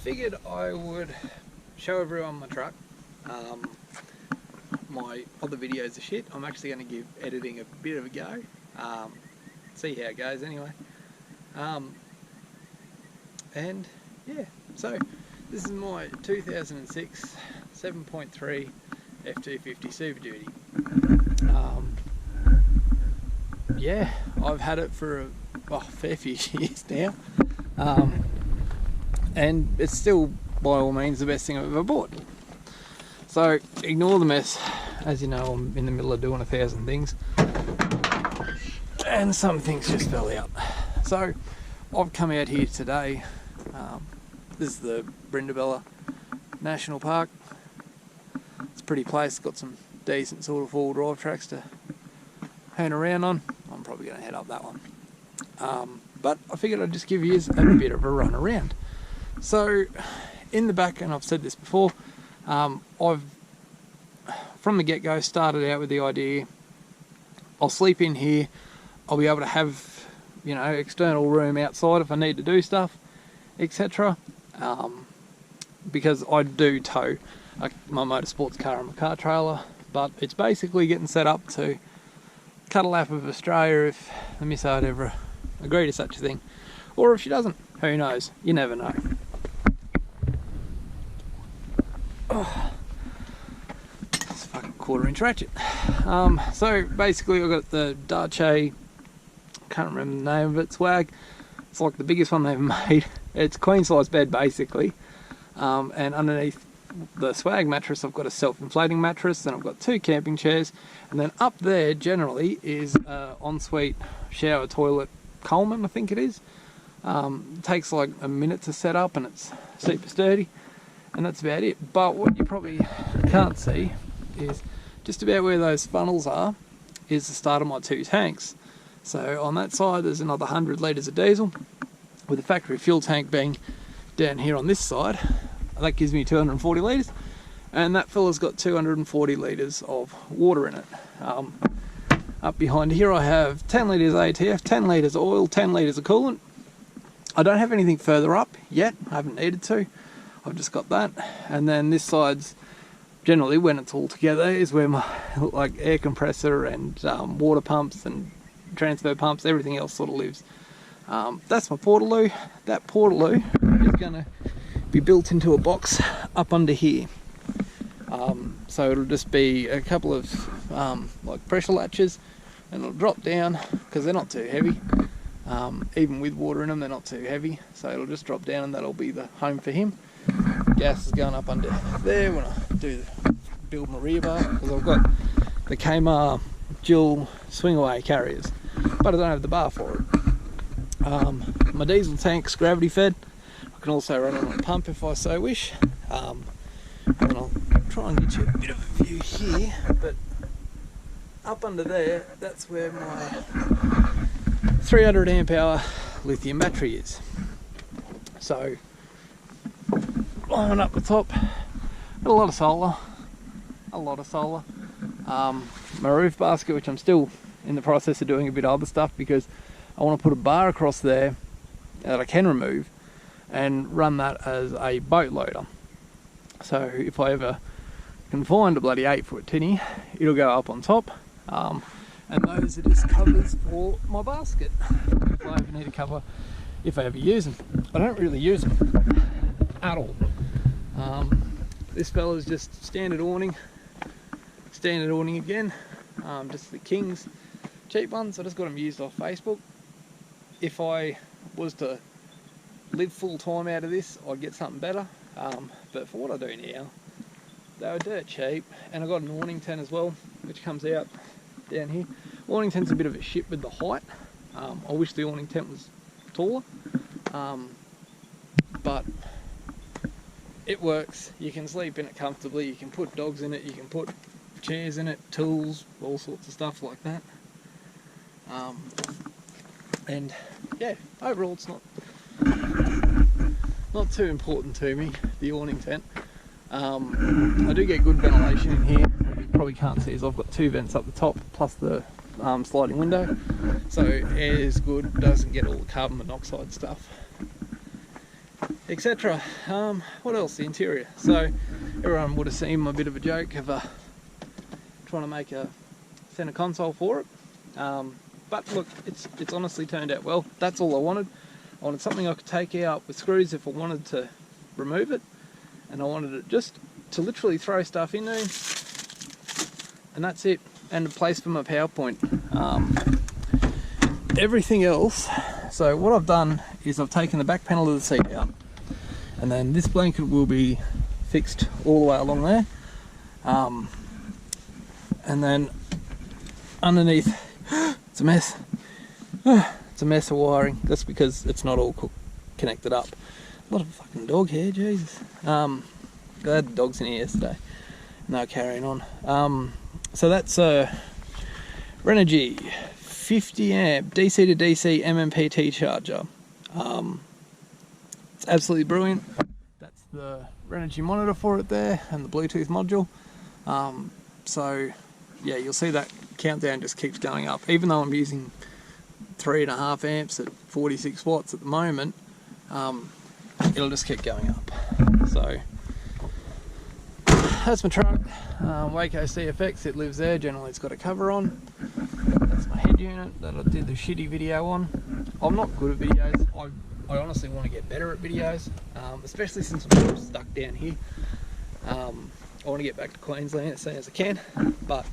figured I would show everyone my truck. My other videos are shit. I'm actually going to give editing a bit of a go. See how it goes anyway. And yeah, so this is my 2006 7.3 F250 Superduty. Yeah, I've had it for a fair few years now, and it's still by all means the best thing I've ever bought. So ignore the mess. As you know, I'm in the middle of doing 1,000 things and some things just fell out. So I've come out here today. This is the Brindabella National Park. It's a pretty place, got some decent sort of four-wheel drive tracks to hang around on. I'm probably going to head up that one. But I figured I'd just give you a bit of a run around. So in the back, and I've said this before, I've from the get-go started out with the idea I'll sleep in here, I'll be able to have, you know, external room outside if I need to do stuff, etc. Because I do tow my motorsports car and my car trailer, but it's basically getting set up to cut a lap of Australia if the Missile would ever agree to such a thing, or if she doesn't, who knows, you never know. Oh, it's a fucking 1/4-inch ratchet. So basically I've got the Dace, can't remember the name of it, swag. It's like the biggest one they've made. It's queen size bed basically, and underneath the swag mattress I've got a self-inflating mattress, then I've got 2 camping chairs, and then up there generally is ensuite shower toilet Coleman, I think it is. It takes like a minute to set up and it's super sturdy, and that's about it. But what you probably can't see is just about where those funnels are is the start of my 2 tanks. So on that side there's another 100 litres of diesel, with the factory fuel tank being down here on this side. That gives me 240 litres, and that fella's got 240 litres of water in it. Up behind here I have 10 litres ATF, 10 litres oil, 10 litres of coolant. I don't have anything further up yet, I haven't needed to, I've just got that. And then this side's generally, when it's all together, is where my like air compressor and water pumps and transfer pumps, everything else sort of lives. That's my portaloo. That portaloo is going to be built into a box up under here. So it'll just be a couple of like pressure latches, and it'll drop down because they're not too heavy. Even with water in them, they're not too heavy, so it'll just drop down and that'll be the home for him. Gas is going up under there when I build my rear bar, because I've got the Kmart dual swing away carriers, but I don't have the bar for it. My diesel tank's gravity fed. I can also run on a pump if I so wish. And I'll try and get you a bit of a view here, but up under there, that's where my 300 amp hour lithium battery is. So climbing up the top, got a lot of solar. My roof basket, which I'm still in the process of doing a bit of other stuff, because I want to put a bar across there that I can remove and run that as a boat loader. So if I ever can find a bloody 8-foot tinny, it'll go up on top, and those are just covers for my basket if I ever need a cover, if I ever use them. I don't really use them at all. This fella's just standard awning again, just the Kings cheap ones. I just got them used off Facebook. If I was to live full time out of this, I'd get something better, but for what I do now, they were dirt cheap. And I got an awning tent as well, which comes out down here. Awning tent's a bit of a shit with the height. I wish the awning tent was taller, but it works. You can sleep in it comfortably, you can put dogs in it, you can put chairs in it, tools, all sorts of stuff like that. And yeah, overall it's not too important to me, the awning tent. I do get good ventilation in here. What you probably can't see is I've got 2 vents up the top plus the sliding window, so air is good, doesn't get all the carbon monoxide stuff. etc. What else? The interior. So everyone would have seen a bit of a joke of trying to make a center console for it. But look, it's honestly turned out well. That's all I wanted. I wanted something I could take out with screws if I wanted to remove it, and I wanted it just to literally throw stuff in there, and that's it. And a place for my PowerPoint. Everything else. So what I've done is I've taken the back panel of the seat out, and then this blanket will be fixed all the way along there. And then underneath, it's a mess. It's a mess of wiring. That's because it's not all connected up. A lot of fucking dog hair, Jesus. I had dogs in here yesterday. No, carrying on. So that's a Renogy 50 amp DC to DC MMPT charger. It's absolutely brilliant. That's the Renogy monitor for it there, and the Bluetooth module. So yeah, you'll see that countdown just keeps going up. Even though I'm using 3.5 amps at 46 watts at the moment, it'll just keep going up. So that's my truck, Waco CFX. It lives there. Generally it's got a cover on. That's my head unit that I did the shitty video on. I'm not good at videos. I honestly want to get better at videos, especially since I'm sort of stuck down here. I want to get back to Queensland as soon as I can, but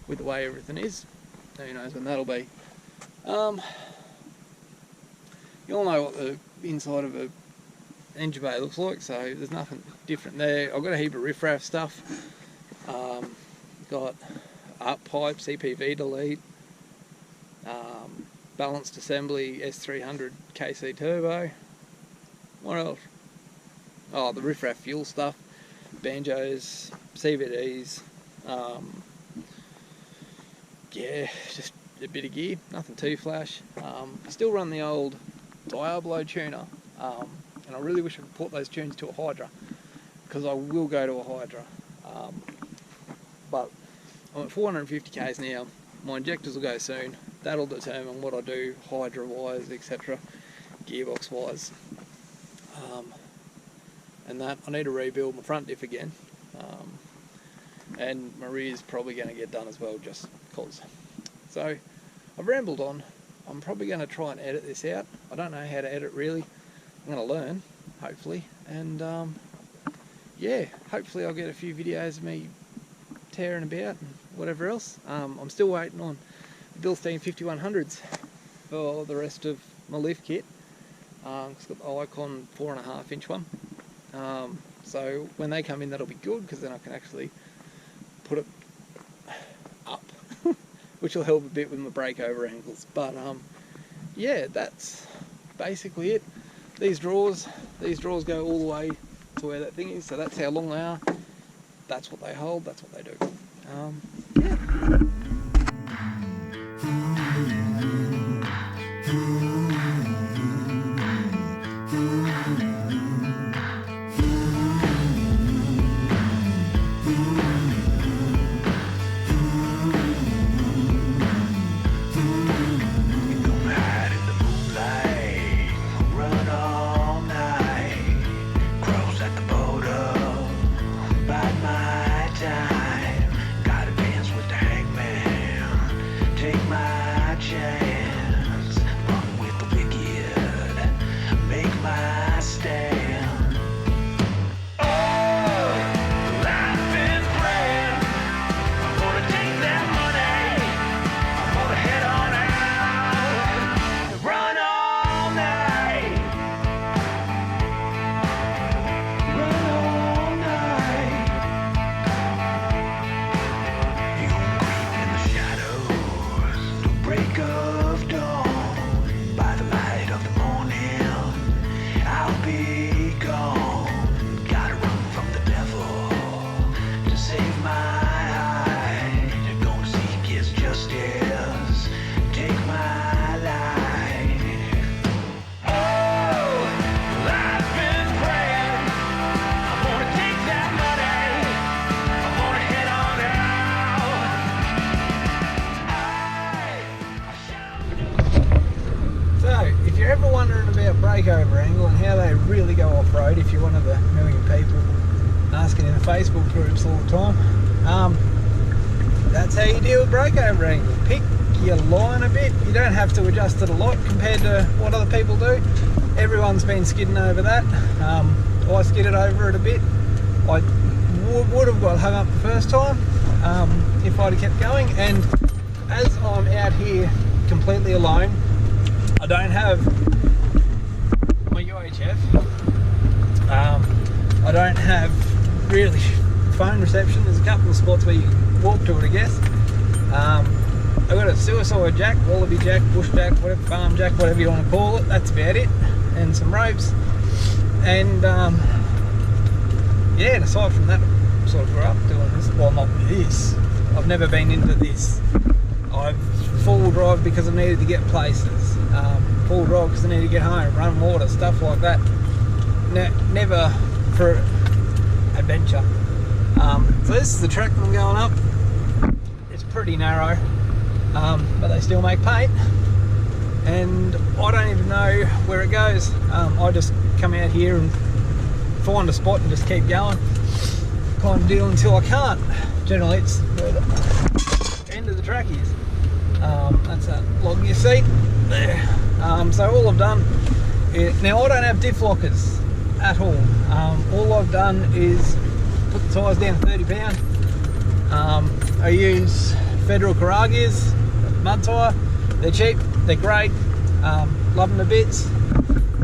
with the way everything is, who knows when that'll be. You all know what the inside of a engine bay looks like, so there's nothing different there. I've got a heap of riffraff stuff. Got up pipe, CPV delete, balanced assembly, S300 KC turbo. What else? Oh, the riffraff fuel stuff, banjos, CVDs. Yeah, just a bit of gear, nothing too flash. Still run the old Diablo tuner, and I really wish I could port those tunes to a Hydra, because I will go to a Hydra. But I'm at 450 k's now. My injectors will go soon. That'll determine what I do Hydra wise, etc., gearbox wise. And that I need to rebuild my front diff again, and my rear's probably going to get done as well, just because. So I've rambled on. I'm probably going to try and edit this out. I don't know how to edit really. I'm going to learn, hopefully, and yeah, hopefully I'll get a few videos of me tearing about and whatever else. I'm still waiting on the Bilstein 5100s for the rest of my lift kit. It's got the Icon 4.5 inch one. So when they come in, that'll be good, because then I can actually put it up, which will help a bit with my breakover angles. But yeah, that's basically it. These drawers go all the way to where that thing is, so that's how long they are. That's what they hold, that's what they do. Yeah. you're ever wondering about breakover angle and how they really go off-road, if you're one of the million people asking in the Facebook groups all the time, that's how you deal with breakover angle. Pick your line a bit. You don't have to adjust it a lot compared to what other people do. Everyone's been skidding over that. I skidded over it a bit. I would have got hung up the first time if I'd have kept going, and as I'm out here completely alone, I don't have my UHF, I don't have really phone reception. There's a couple of spots where you can walk to it, I guess. I've got a suicide jack, wallaby jack, bush jack, whatever, farm jack, whatever you want to call it. That's about it, and some ropes, and yeah, and aside from that, I sort of grew up doing this. Well, not this, I've never been into this. I've four-wheel drive because I needed to get places, four-wheel drive because I needed to get home, run water, stuff like that. Never for adventure. So this is the track that I'm going up. It's pretty narrow, but they still make paint, and I don't even know where it goes. I just come out here and find a spot and just keep going, kind of deal until I can't. Generally it's where the end of the track is. That's that log you see there. So all I've done is, now I don't have diff lockers at all. All I've done is put the tyres down 30 pound. I use Federal Caragias mud tyre. They're cheap, they're great, love them to bits.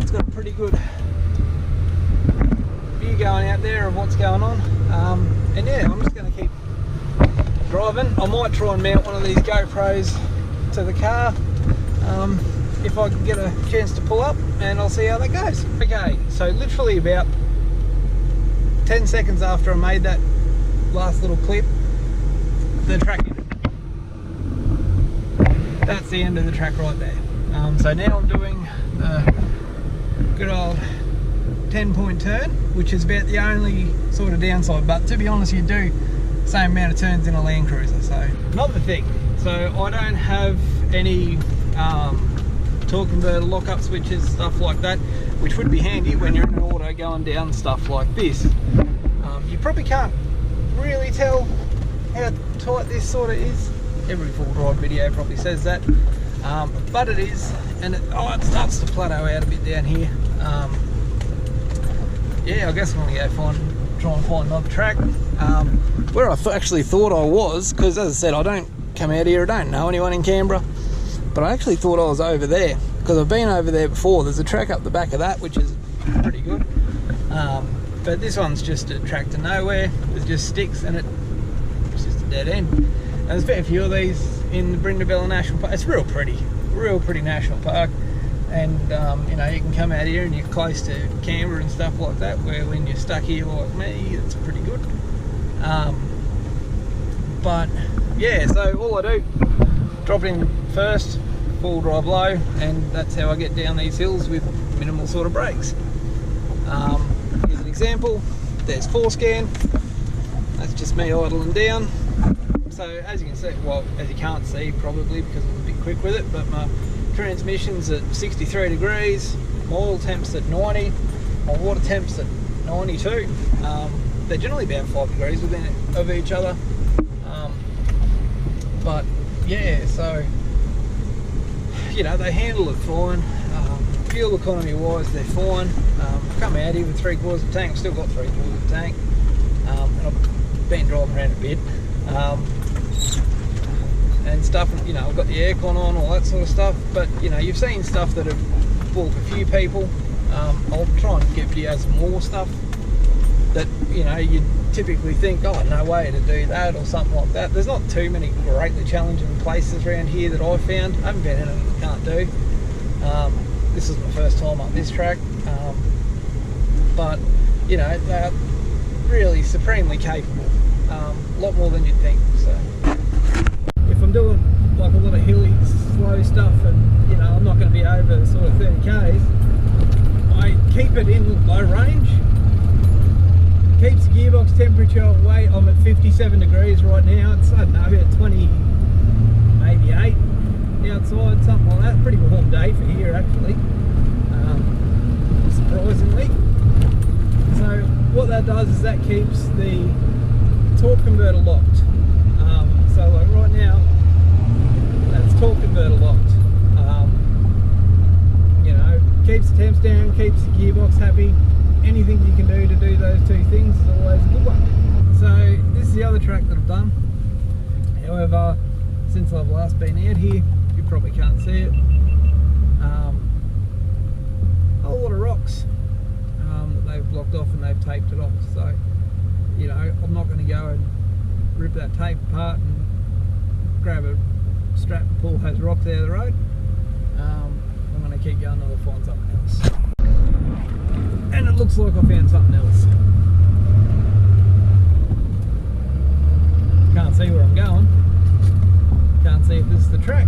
It's got a pretty good view going out there of what's going on, and yeah, I'm just going to keep driving. I might try and mount one of these GoPros to the car if I can get a chance to pull up, and I'll see how that goes. Okay, so literally about 10 seconds after I made that last little clip, the track ended. That's the end of the track right there. So now I'm doing the good old 10-point turn, which is about the only sort of downside, but to be honest, you do the same amount of turns in a Land Cruiser. So another thing, so I don't have any torque converter lockup switches, stuff like that, which would be handy when you're in an auto going down stuff like this. You probably can't really tell how tight this sort of is. Every full drive video probably says that, but it is, and it starts to plateau out a bit down here. Yeah, I guess I'm gonna go try and find another track. Where I actually thought I was, because as I said, I don't come out here, I don't know anyone in Canberra, but I actually thought I was over there, because I've been over there before. There's a track up the back of that, which is pretty good. But this one's just a track to nowhere. There's just sticks, and it's just a dead end. And there's a fair few of these in the Brindabella National Park. It's real pretty national park. And you know, you can come out here and you're close to Canberra and stuff like that, where when you're stuck here like me, it's pretty good. But yeah, so all I do, drop it in first, full drive low, and that's how I get down these hills with minimal sort of brakes. Here's an example. There's forescan. That's just me idling down. So as you can see, well, as you can't see probably because I'm a bit quick with it, but my transmission's at 63 degrees, my oil temp's at 90, my water temp's at 92. They're generally about 5 degrees within of each other. But yeah, so you know, they handle it fine. Fuel economy wise, they're fine. I've come out here with 3/4 of the tank. I've still got 3/4 of the tank, and I've been driving around a bit. And stuff, you know, I've got the aircon on, all that sort of stuff, but you know, you've seen stuff that have bought a few people. I'll try and get videos of more stuff that, you know, you'd typically think, oh, no way to do that or something like that. There's not too many greatly challenging places around here that I've found. I haven't been in anything that can't do. This is my first time up this track, but you know, they're really supremely capable, a lot more than you'd think. So if I'm doing like a lot of hilly, slow stuff, and you know, I'm not going to be over sort of 30 k's, I keep it in low range. Keeps the gearbox temperature away. I'm at 57 degrees right now. It's, I don't know, about 20, maybe 8 sitting outside, something like that. Pretty warm day for here actually, surprisingly. So what that does is that keeps the torque converter locked. So like right now, that's torque converter locked. You know, keeps the temps down, keeps the gearbox happy. Anything you can do to do those two things is always a good one. So this is the other track that I've done. However, since I've last been out here, you probably can't see it. A whole lot of rocks that they've blocked off and they've taped it off. So, you know, I'm not going to go and rip that tape apart and grab a strap and pull those rocks out of the road. I'm going to keep going until I find something else. And it looks like I found something else. Can't see where I'm going. Can't see if this is the track.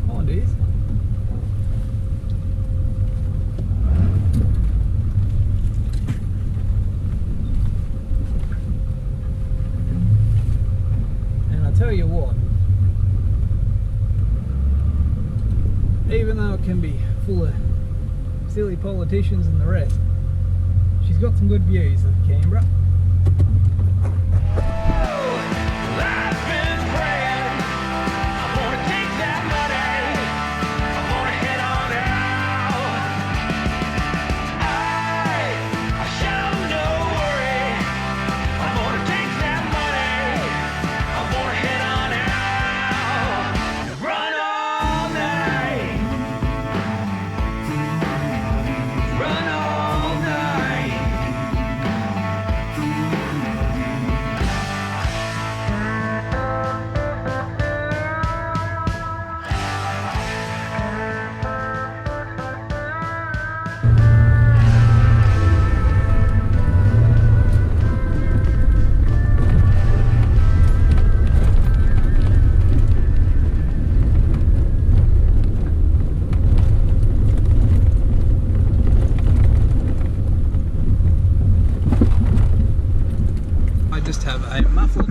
Mind is. And I tell you what, even though it can be full of silly politicians and the rest, she's got some good views of Canberra. Have a muffler